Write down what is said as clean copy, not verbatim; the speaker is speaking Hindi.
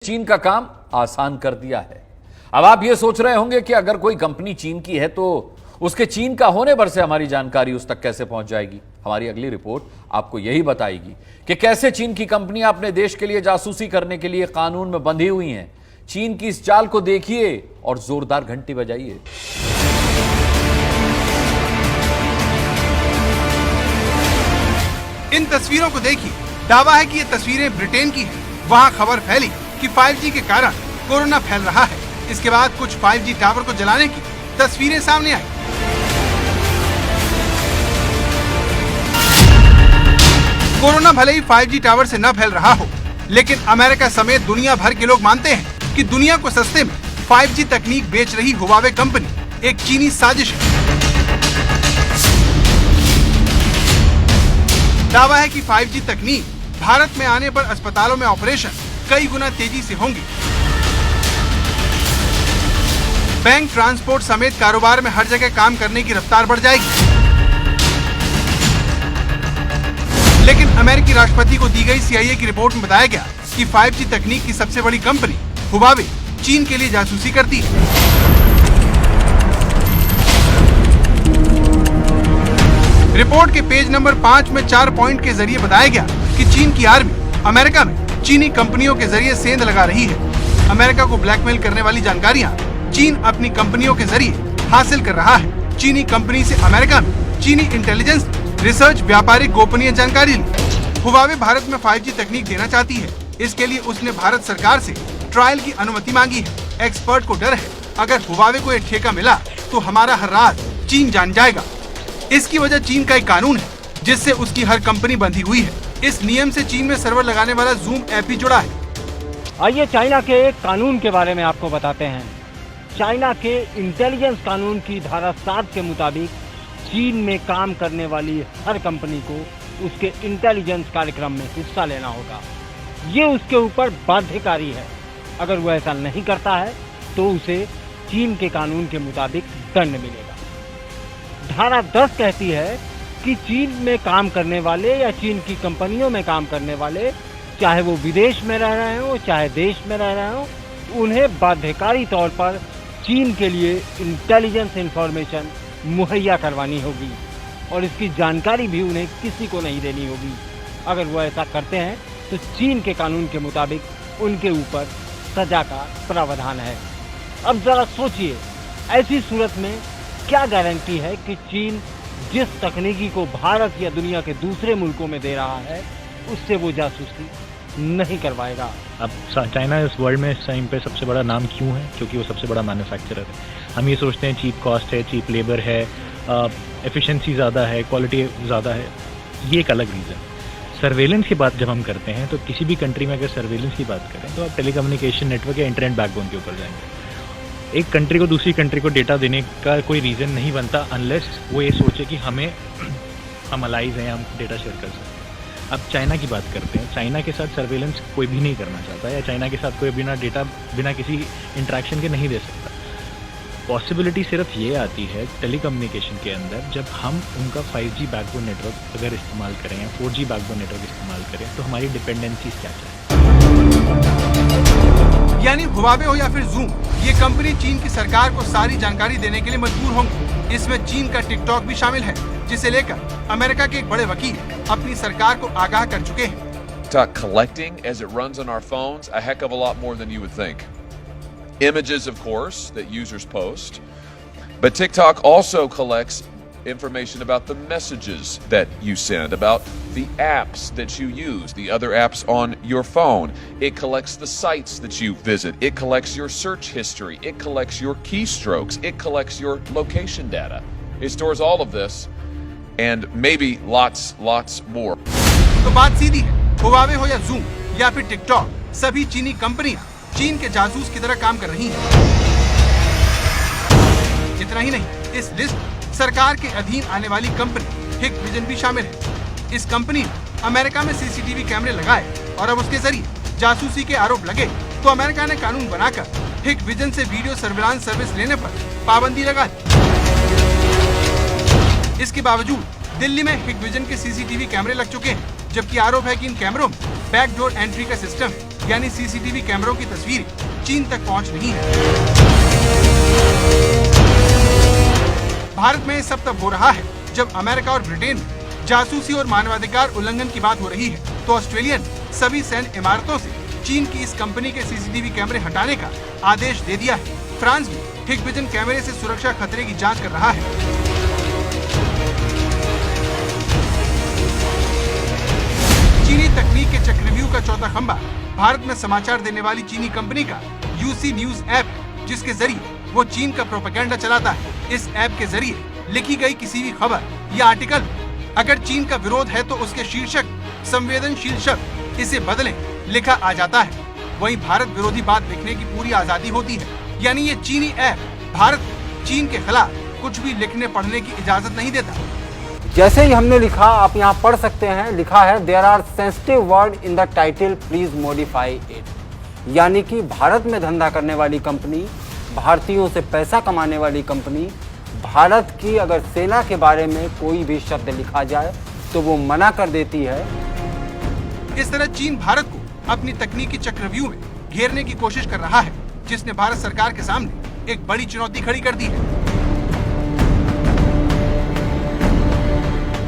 चीन का काम आसान कर दिया है। अब आप ये सोच रहे होंगे कि अगर कोई कंपनी चीन की है तो उसके चीन का होने भर से हमारी जानकारी उस तक कैसे पहुंच जाएगी। हमारी अगली रिपोर्ट आपको यही बताएगी कि कैसे चीन की कंपनियां अपने देश के लिए जासूसी करने के लिए कानून में बंधी हुई हैं। चीन की इस चाल को देखिए और जोरदार घंटी बजाइए। इन तस्वीरों को देखिए। दावा है कि ये तस्वीरें ब्रिटेन की हैं। वहाँ खबर फैली कि 5G के कारण कोरोना फैल रहा है। इसके बाद कुछ 5G टावर को जलाने की तस्वीरें सामने आई। कोरोना भले ही 5G टावर से न फैल रहा हो, लेकिन अमेरिका समेत दुनिया भर के लोग मानते हैं कि दुनिया को सस्ते में 5G तकनीक बेच रही हुआवे कंपनी एक चीनी साजिश है। दावा है कि 5G तकनीक भारत में आने पर अस्पतालों में ऑपरेशन कई गुना तेजी से होंगे। बैंक, ट्रांसपोर्ट समेत कारोबार में हर जगह काम करने की रफ्तार बढ़ जाएगी। लेकिन अमेरिकी राष्ट्रपति को दी गई CIA की रिपोर्ट में बताया गया कि 5G तकनीक की सबसे बड़ी कंपनी हुआवे चीन के लिए जासूसी करती है। रिपोर्ट के पेज नंबर 5 में 4 पॉइंट के जरिए बताया गया कि चीन की आर्मी अमेरिका में चीनी कंपनियों के जरिए सेंध लगा रही है। अमेरिका को ब्लैकमेल करने वाली जानकारियां चीन अपनी कंपनियों के जरिए हासिल कर रहा है। चीनी कंपनी से अमेरिका में चीनी इंटेलिजेंस, रिसर्च, व्यापारिक गोपनीय जानकारी ली। हुआवे भारत में 5G तकनीक देना चाहती है। इसके लिए उसने भारत सरकार से ट्रायल की अनुमति मांगी है। एक्सपर्ट को डर है, अगर हुआवे को ये ठेका मिला तो हमारा हर राज चीन जान जाएगा। इसकी वजह चीन का एक कानून है जिससे उसकी हर कंपनी बंधी हुई है। इस नियम से चीन में सर्वर लगाने वाला जूम ऐप भी जुड़ा है। आइए चाइना के कानून के बारे में आपको बताते हैं। चाइना के इंटेलिजेंस कानून की धारा 7 के मुताबिक चीन में काम करने वाली हर कंपनी को उसके इंटेलिजेंस कार्यक्रम में हिस्सा लेना होगा। ये उसके ऊपर बाध्यकारी है। अगर वो ऐसा नहीं करता है तो उसे चीन के कानून के मुताबिक दंड मिलेगा। धारा 10 कहती है कि चीन में काम करने वाले या चीन की कंपनियों में काम करने वाले, चाहे वो विदेश में रह रहे हो चाहे देश में रह रहे हो, उन्हें बाध्यकारी तौर पर चीन के लिए इंटेलिजेंस इंफॉर्मेशन मुहैया करवानी होगी और इसकी जानकारी भी उन्हें किसी को नहीं देनी होगी। अगर वो ऐसा करते हैं तो चीन के कानून के मुताबिक उनके ऊपर सजा का प्रावधान है। अब जरा सोचिए, ऐसी सूरत में क्या गारंटी है कि चीन जिस तकनीकी को भारत या दुनिया के दूसरे मुल्कों में दे रहा है उससे वो जासूसी नहीं करवाएगा। अब चाइना इस वर्ल्ड में इस टाइम पे सबसे बड़ा नाम क्यों है? क्योंकि वो सबसे बड़ा मैन्युफैक्चरर है। हम ये सोचते हैं चीप कॉस्ट है, चीप लेबर है, एफिशिएंसी ज़्यादा है, क्वालिटी ज़्यादा है। ये एक अलग रीज़न। सर्वेलेंस की बात जब हम करते हैं तो किसी भी कंट्री में अगर सर्वेलेंस की बात करें तो आप टेलीकम्युनिकेशन नेटवर्क या इंटरनेट बैकबोन के ऊपर जाएंगे। एक कंट्री को दूसरी कंट्री को डेटा देने का कोई रीज़न नहीं बनता अनलेस वो ये सोचे कि हम अलाइज हैं, हम डेटा शेयर कर सकते हैं। अब चाइना की बात करते हैं। चाइना के साथ सर्वेलेंस कोई भी नहीं करना चाहता या चाइना के साथ कोई बिना डेटा, बिना किसी इंटरेक्शन के नहीं दे सकता। पॉसिबिलिटी सिर्फ ये आती है टेलीकम्युनिकेशन के अंदर, जब हम उनका 5G बैकबोन नेटवर्क अगर इस्तेमाल करें या 4G बैकबोन नेटवर्क इस्तेमाल करें तो हमारी डिपेंडेंसीज क्या है। यानी हुआवे हो या फिर जूम, ये कंपनी चीन की सरकार को सारी जानकारी देने के लिए मजबूर होंगी। इसमें चीन का टिकटॉक भी शामिल है, जिसे लेकर अमेरिका के एक बड़े वकील अपनी सरकार को आगाह कर चुके हैं। TikTok collecting as it runs on our phones a heck of a lot more than you would think. Images, of course, that users post, but TikTok also collects information about the messages that you send, about the apps that you use, the other apps on your phone. It collects the sites that you visit. It collects your search history. It collects your keystrokes. It collects your location data. It stores all of this and maybe lots more. तो बात सीधी है, हुआवे हो या जूम या फिर टिकटॉक, सभी चीनी कंपनियां चीन के जासूस की तरह काम कर रही हैं। इतना ही नहीं, इस लिस्ट सरकार के अधीन आने वाली कंपनी हिकविजन भी शामिल है। इस कंपनी ने अमेरिका में CCTV कैमरे लगाए और अब उसके जरिए जासूसी के आरोप लगे तो अमेरिका ने कानून बनाकर हिकविजन से वीडियो सर्विलांस सर्विस लेने पर पाबंदी लगा दी। इसके बावजूद दिल्ली में हिकविजन के CCTV कैमरे लग चुके हैं, जबकि आरोप है कि इन कैमरों में बैकडोर एंट्री का सिस्टम है, यानी सीसीटीवी कैमरों की तस्वीरें चीन तक पहुंच रही हैं। भारत में सब तब हो रहा है जब अमेरिका और ब्रिटेन में जासूसी और मानवाधिकार उल्लंघन की बात हो रही है, तो ऑस्ट्रेलिया ने सभी सैन्य इमारतों से चीन की इस कंपनी के सीसीटीवी कैमरे हटाने का आदेश दे दिया है। फ्रांस भी हिगविजन कैमरे से सुरक्षा खतरे की जांच कर रहा है। चीनी तकनीक के चक्रव्यूह का चौथा खंबा भारत में समाचार देने वाली चीनी कंपनी का यूसी न्यूज ऐप है, जिसके जरिए वो चीन का प्रोपेगेंडा चलाता है। इस ऐप के जरिए लिखी गई किसी भी खबर या आर्टिकल अगर चीन का विरोध है तो उसके शीर्षक संवेदनशील शब्द इसे बदलें लिखा आ जाता है। वहीं भारत विरोधी बात लिखने की पूरी आजादी होती है, यानी ये चीनी ऐप भारत को चीन के खिलाफ कुछ भी लिखने पढ़ने की इजाजत नहीं देता। जैसे ही हमने लिखा, आप यहाँ पढ़ सकते हैं, लिखा है there are sensitive word in the title, please modify it. यानी कि भारत में धंधा करने वाली कंपनी, भारतीयों से पैसा कमाने वाली कंपनी, भारत की अगर सेना के बारे में कोई भी शब्द लिखा जाए तो वो मना कर देती है। इस तरह चीन भारत को अपनी तकनीकी चक्रव्यूह में घेरने की कोशिश कर रहा है, जिसने भारत सरकार के सामने एक बड़ी चुनौती खड़ी कर दी है।